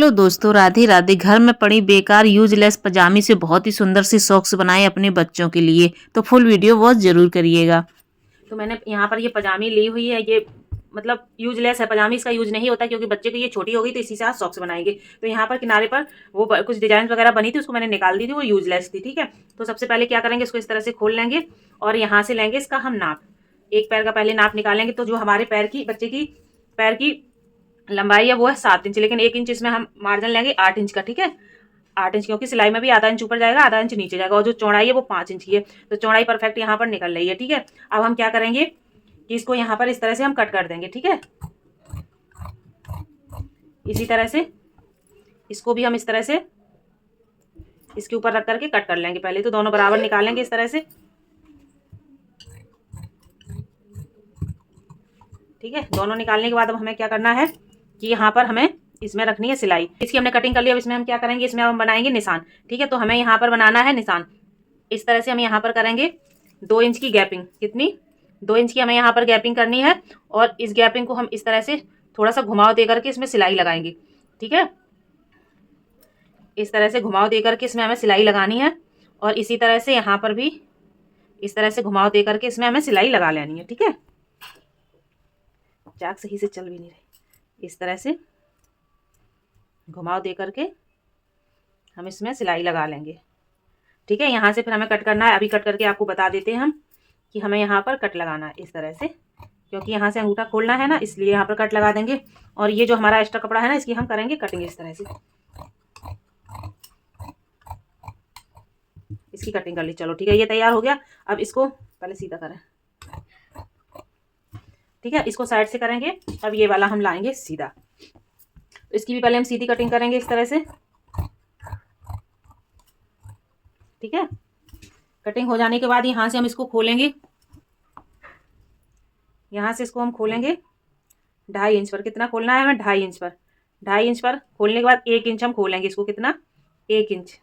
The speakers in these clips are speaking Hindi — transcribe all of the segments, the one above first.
हेलो दोस्तों, राधे राधे। घर में पड़ी बेकार यूजलेस पजामी से बहुत ही सुंदर सी सॉक्स बनाए अपने बच्चों के लिए, तो फुल वीडियो वॉच जरूर करिएगा। तो मैंने यहाँ पर ये पजामी ली हुई है, ये मतलब यूजलेस है पजामी, इसका यूज नहीं होता क्योंकि बच्चे की ये छोटी हो गई तो इसी से आज सॉक्स बनाएंगे। तो यहाँ पर किनारे पर वो कुछ डिजाइन वगैरह बनी थी, उसको मैंने निकाल दी थी, वो यूजलेस थी। ठीक है, तो सबसे पहले क्या करेंगे, इसको इस तरह से खोल लेंगे और यहाँ से लेंगे इसका हम नाप। एक पैर का पहले नाप निकालेंगे, तो जो हमारे पैर की बच्चे की पैर की लंबाई है वो है 7 इंच, लेकिन 1 इंच इसमें हम मार्जिन लेंगे 8 इंच का। ठीक है, 8 इंच, क्योंकि सिलाई में भी आधा इंच ऊपर जाएगा आधा इंच नीचे जाएगा, और जो चौड़ाई है वो 5 इंच की है, तो चौड़ाई परफेक्ट यहाँ पर निकल रही है। ठीक है, अब हम क्या करेंगे कि इसको यहाँ पर इस तरह से हम कट कर देंगे। ठीक है, इसी तरह से इसको भी हम इस तरह से इसके ऊपर रख करके कट कर लेंगे। पहले तो दोनों बराबर निकालेंगे इस तरह से। ठीक है, दोनों निकालने के बाद अब हमें क्या करना है कि यहाँ पर हमें इसमें रखनी है सिलाई। इसकी हमने कटिंग कर ली, अब इसमें हम क्या करेंगे, इसमें हम बनाएंगे निशान। ठीक है, तो हमें यहाँ पर बनाना है निशान। इस तरह से हम यहाँ पर करेंगे 2 इंच की गैपिंग। कितनी? 2 इंच की हमें यहाँ पर गैपिंग करनी है, और इस गैपिंग को हम इस तरह से थोड़ा सा घुमाव दे करके इसमें सिलाई लगाएंगे। ठीक है, इस तरह से घुमाव दे करके इसमें हमें सिलाई लगानी है, और इसी तरह से यहाँ पर भी इस तरह से घुमाव दे करके इसमें हमें सिलाई लगा लेनी है। ठीक है, चाक सही से चल भी नहीं रही। इस तरह से घुमाव दे करके हम इसमें सिलाई लगा लेंगे। ठीक है, यहाँ से फिर हमें कट करना है। अभी कट करके आपको बता देते हैं हम कि हमें यहाँ पर कट लगाना है इस तरह से, क्योंकि यहाँ से अंगूठा खोलना है ना, इसलिए यहाँ पर कट लगा देंगे। और ये जो हमारा एक्स्ट्रा कपड़ा है ना, इसकी हम करेंगे कटिंग इस तरह से। इसकी कटिंग कर ली। चलो ठीक है, ये तैयार हो गया। अब इसको पहले सीधा करें। ठीक है, इसको साइड से करेंगे। अब ये वाला हम लाएंगे सीधा, तो इसकी भी पहले हम सीधी कटिंग करेंगे इस तरह से। ठीक है, कटिंग हो जाने के बाद यहाँ से हम इसको खोलेंगे। यहाँ से इसको हम खोलेंगे 2.5 इंच पर। कितना खोलना है हमें? 2.5 इंच पर। 2.5 इंच पर खोलने के बाद 1 इंच हम खोलेंगे इसको। कितना? 1 इंच।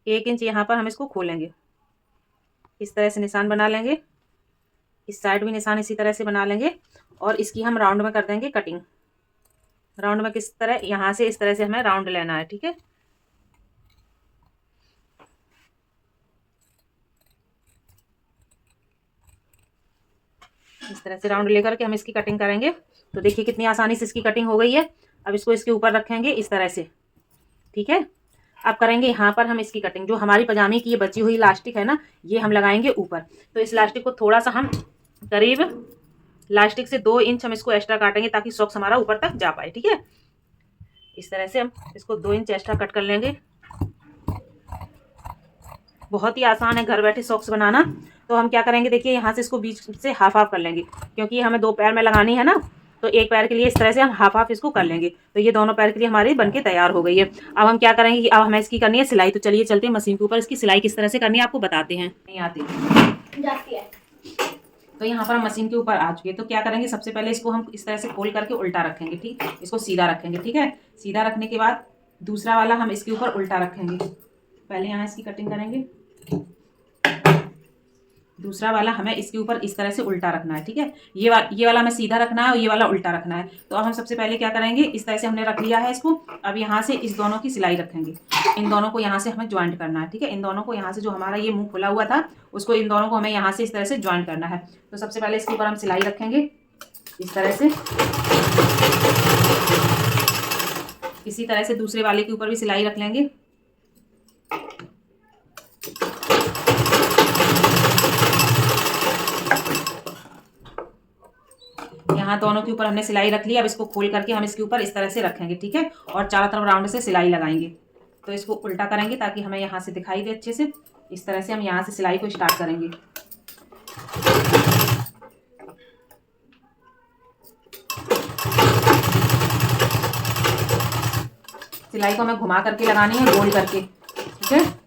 1 इंच यहाँ पर हम इसको खोलेंगे। इस तरह से निशान बना लेंगे। इस साइड भी निशान इसी तरह से बना लेंगे, और इसकी हम राउंड में कर देंगे कटिंग। राउंड में किस तरह? यहाँ से इस तरह से हमें राउंड लेना है। ठीक है, इस तरह से राउंड लेकर के हम इसकी कटिंग करेंगे। तो देखिए कितनी आसानी से इसकी कटिंग हो गई है। अब इसको इसके ऊपर रखेंगे इस तरह से। ठीक है, अब करेंगे यहाँ पर हम इसकी कटिंग। जो हमारी पजामी की ये बची हुई इलास्टिक है ना, ये हम लगाएंगे ऊपर। तो इस इलास्टिक को थोड़ा सा हम करीब इलास्टिक से 2 इंच हम इसको एक्स्ट्रा काटेंगे, ताकि सॉक्स हमारा ऊपर तक जा पाए। ठीक है, इस तरह से हम इसको 2 इंच एक्स्ट्रा कट कर लेंगे। बहुत ही आसान है घर बैठे सॉक्स बनाना। तो हम क्या करेंगे, देखिए यहाँ से इसको बीच से हाफ हाफ कर लेंगे, क्योंकि हमें 2 पैर में लगानी है ना, तो एक पैर के लिए इस तरह से हम हाफ हाफ इसको कर लेंगे। तो ये दोनों पैर के लिए हमारी बनके तैयार हो गई है। अब हम क्या करेंगे कि अब हमें इसकी करनी है सिलाई। तो चलिए चलते हैं मशीन के ऊपर। इसकी सिलाई किस तरह से करनी है आपको बताते हैं। नहीं आती जाती है। तो यहाँ पर हम मशीन के ऊपर आ चुके हैं। तो क्या करेंगे, सबसे पहले इसको हम इस तरह से खोल करके उल्टा रखेंगे। ठीक, इसको सीधा रखेंगे। ठीक है, सीधा रखने के बाद दूसरा वाला हम इसके ऊपर उल्टा रखेंगे। पहले यहाँ इसकी कटिंग करेंगे, दूसरा वाला हमें इसके ऊपर इस तरह से उल्टा रखना है। ठीक है, ये वाला हमें सीधा रखना है और ये वाला उल्टा रखना है। तो अब हम सबसे पहले क्या करेंगे, इस तरह से हमने रख लिया है इसको। अब यहाँ से इस दोनों की सिलाई रखेंगे। इन दोनों को यहाँ से हमें ज्वाइंट करना है। ठीक है, इन दोनों को यहाँ से, जो हमारा ये मुंह खुला हुआ था उसको, इन दोनों को हमें यहाँ से इस तरह से ज्वाइंट करना है। तो सबसे पहले इसके ऊपर हम सिलाई रखेंगे इस तरह से। इसी तरह से दूसरे वाले के ऊपर भी सिलाई रख लेंगे। यहाँ दोनों के ऊपर हमने सिलाई रख ली। अब इसको खोल करके हम इसके ऊपर इस तरह से रखेंगे। ठीक है, और चारों तरफ राउंड से सिलाई लगाएंगे। तो इसको उल्टा करेंगे ताकि हमें यहाँ से दिखाई दे अच्छे से। इस तरह से हम यहाँ से सिलाई को स्टार्ट करेंगे। सिलाई को हमें घुमा करके लगानी है, गोल करके। ठीक है,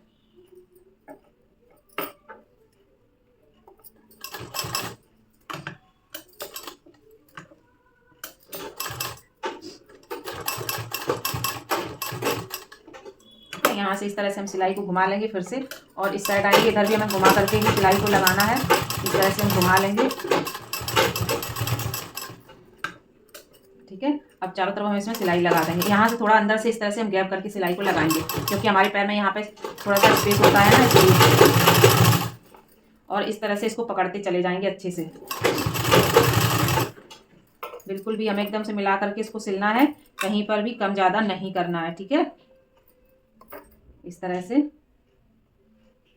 यहाँ से इस तरह से हम सिलाई को घुमा लेंगे फिर से, और इस साइड आएंगे, इधर भी हमें घुमा करके ही सिलाई को लगाना है। इस तरह से हम घुमा लेंगे। ठीक है, अब चारों तरफ हम इसमें सिलाई लगा देंगे। यहाँ से थोड़ा अंदर से इस तरह से हम गैप करके सिलाई को लगाएंगे, क्योंकि हमारे पैर में यहाँ पे थोड़ा सा स्पेस होता है ना, इसलिए। और इस तरह से इसको पकड़ते चले जाएंगे अच्छे से। बिल्कुल भी हमें एकदम से मिला करके इसको सिलना है, कहीं पर भी कम ज़्यादा नहीं करना है, ठीक है। इस तरह से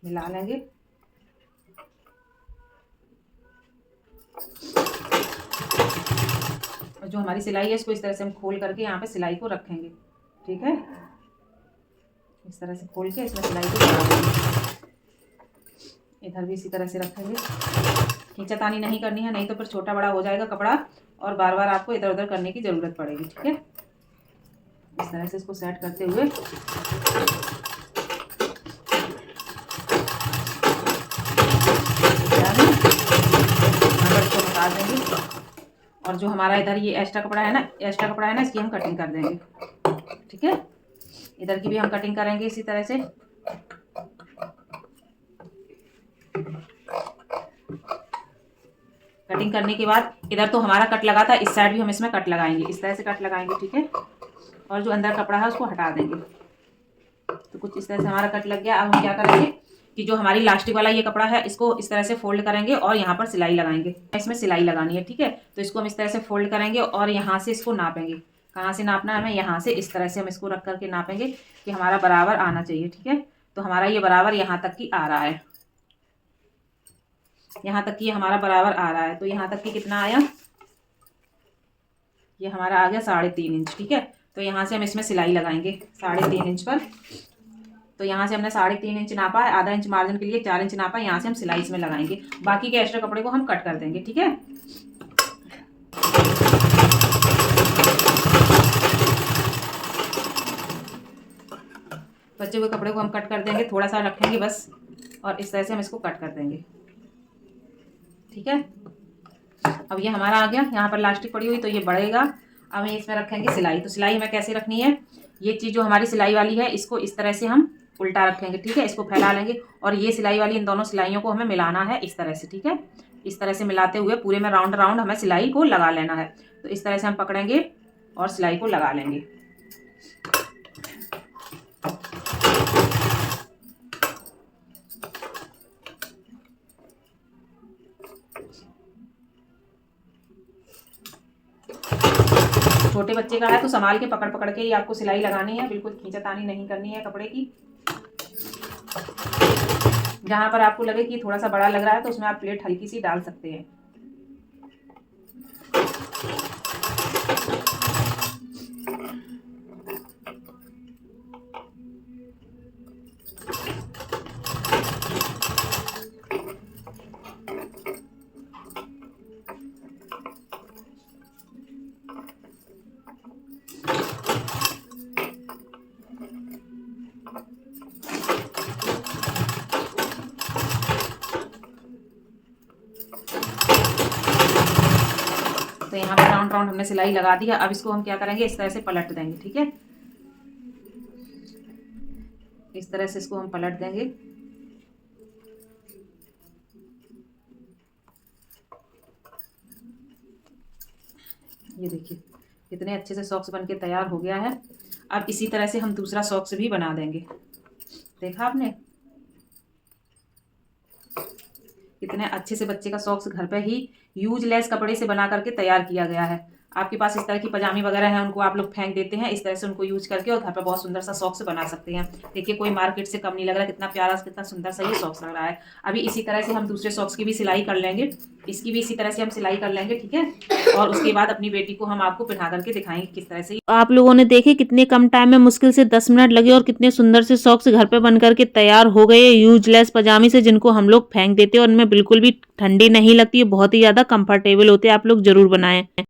मिला लेंगे। और जो हमारी सिलाई है इसको इस तरह से हम खोल करके यहाँ पे सिलाई को रखेंगे, ठीक है। इस तरह से खोल के इसमें सिलाई को लगा देंगे। इधर भी इसी तरह से रखेंगे। खींचातानी नहीं करनी है, नहीं तो फिर छोटा बड़ा हो जाएगा कपड़ा और बार बार आपको इधर उधर करने की ज़रूरत पड़ेगी, ठीक है। इस तरह से इसको सेट करते हुए इसको हटा देंगे। और जो हमारा इधर ये एक्स्ट्रा कपड़ा है ना, इसकी हम कटिंग कर देंगे, ठीक है। इधर की भी हम कटिंग करेंगे इसी तरह से। कटिंग करने के बाद इधर तो हमारा कट लगा था, इस साइड भी हम इसमें कट लगाएंगे, इस तरह से कट लगाएंगे, ठीक है। और जो अंदर कपड़ा है उसको हटा देंगे। तो कुछ इस तरह से हमारा कट लग गया। अब हम क्या करेंगे कि जो हमारी लास्टिक वाला ये कपड़ा है इसको इस तरह से फोल्ड करेंगे और यहाँ पर सिलाई लगाएंगे। इसमें सिलाई लगानी है, ठीक है। तो इसको हम इस तरह से फोल्ड करेंगे और यहाँ से इसको नापेंगे। कहाँ से नापना है हमें? यहाँ से इस तरह से हम इसको रख करके नापेंगे कि हमारा बराबर आना चाहिए, ठीक है। तो हमारा ये बराबर यहाँ तक की आ रहा है, यहाँ तक की हमारा बराबर आ रहा है। तो यहाँ तक की कितना आया? ये हमारा आ गया 3.5 इंच, ठीक है। तो यहाँ से हम इसमें सिलाई लगाएंगे 3.5 इंच पर। तो यहाँ से हमने 3.5 इंच नापा है, आधा इंच मार्जिन के लिए 4 इंच नापा है। यहाँ से हम सिलाई इसमें लगाएंगे, बाकी के एक्स्ट्रा कपड़े को हम कट कर देंगे, ठीक है। बचे हुए कपड़े को हम कट कर देंगे, थोड़ा सा रखेंगे बस, और इस तरह से हम इसको कट कर देंगे, ठीक है। अब ये हमारा आ गया, यहाँ पर लास्टिक पड़ी हुई तो ये बढ़ेगा। अब हम इसमें रखेंगे सिलाई। तो सिलाई हमें कैसे रखनी है? ये चीज़ जो हमारी सिलाई वाली है इसको इस तरह से हम उल्टा रखेंगे, ठीक है। इसको फैला लेंगे और ये सिलाई वाली इन दोनों सिलाइयों को हमें मिलाना है इस तरह से, ठीक है। इस तरह से मिलाते हुए पूरे में राउंड राउंड हमें सिलाई को लगा लेना है। तो इस तरह से हम पकड़ेंगे और सिलाई को लगा लेंगे। छोटे बच्चे का है तो संभाल के पकड़ पकड़ के ही आपको सिलाई लगानी है, बिल्कुल खींचातानी नहीं करनी है कपड़े की। जहां पर आपको लगे कि थोड़ा सा बड़ा लग रहा है तो उसमें आप प्लेट हल्की सी डाल सकते हैं। तो यहाँ पर राउंड राउंड हमने सिलाई लगा दी है। अब इसको हम क्या करेंगे, इस तरह से पलट देंगे, ठीक है। इस तरह से इसको हम पलट देंगे। ये देखिए कितने अच्छे से सॉक्स बनके तैयार हो गया है। अब इसी तरह से हम दूसरा सॉक्स भी बना देंगे। देखा आपने कितने अच्छे से बच्चे का सॉक्स घर पे ही यूजलेस कपड़े से बना करके तैयार किया गया है। आपके पास इस तरह की पजामी वगैरह है, उनको आप लोग फेंक देते हैं, इस तरह से उनको यूज करके और घर पे बहुत सुंदर सा सॉक्स बना सकते हैं। देखिए कोई मार्केट से कम नहीं लग रहा, कितना प्यारा कितना सुंदर सा ये सॉक्स लग रहा है। अभी इसी तरह से हम दूसरे सॉक्स की भी सिलाई कर लेंगे, इसकी भी इसी तरह से हम सिलाई कर लेंगे, ठीक है। और उसके बाद अपनी बेटी को हम आपको पहना करके दिखाएंगे किस तरह से। आप लोगों ने देखे कितने कम टाइम में, मुश्किल से 10 मिनट लगे और कितने सुंदर से सॉक्स घर पे बन करके तैयार हो गए यूजलेस पजामी से, जिनको हम लोग फेंक देते हैं और उनमें बिल्कुल भी ठंडी नहीं लगती है, बहुत ही ज़्यादा कंफर्टेबल होते हैं। आप लोग जरूर बनाएं।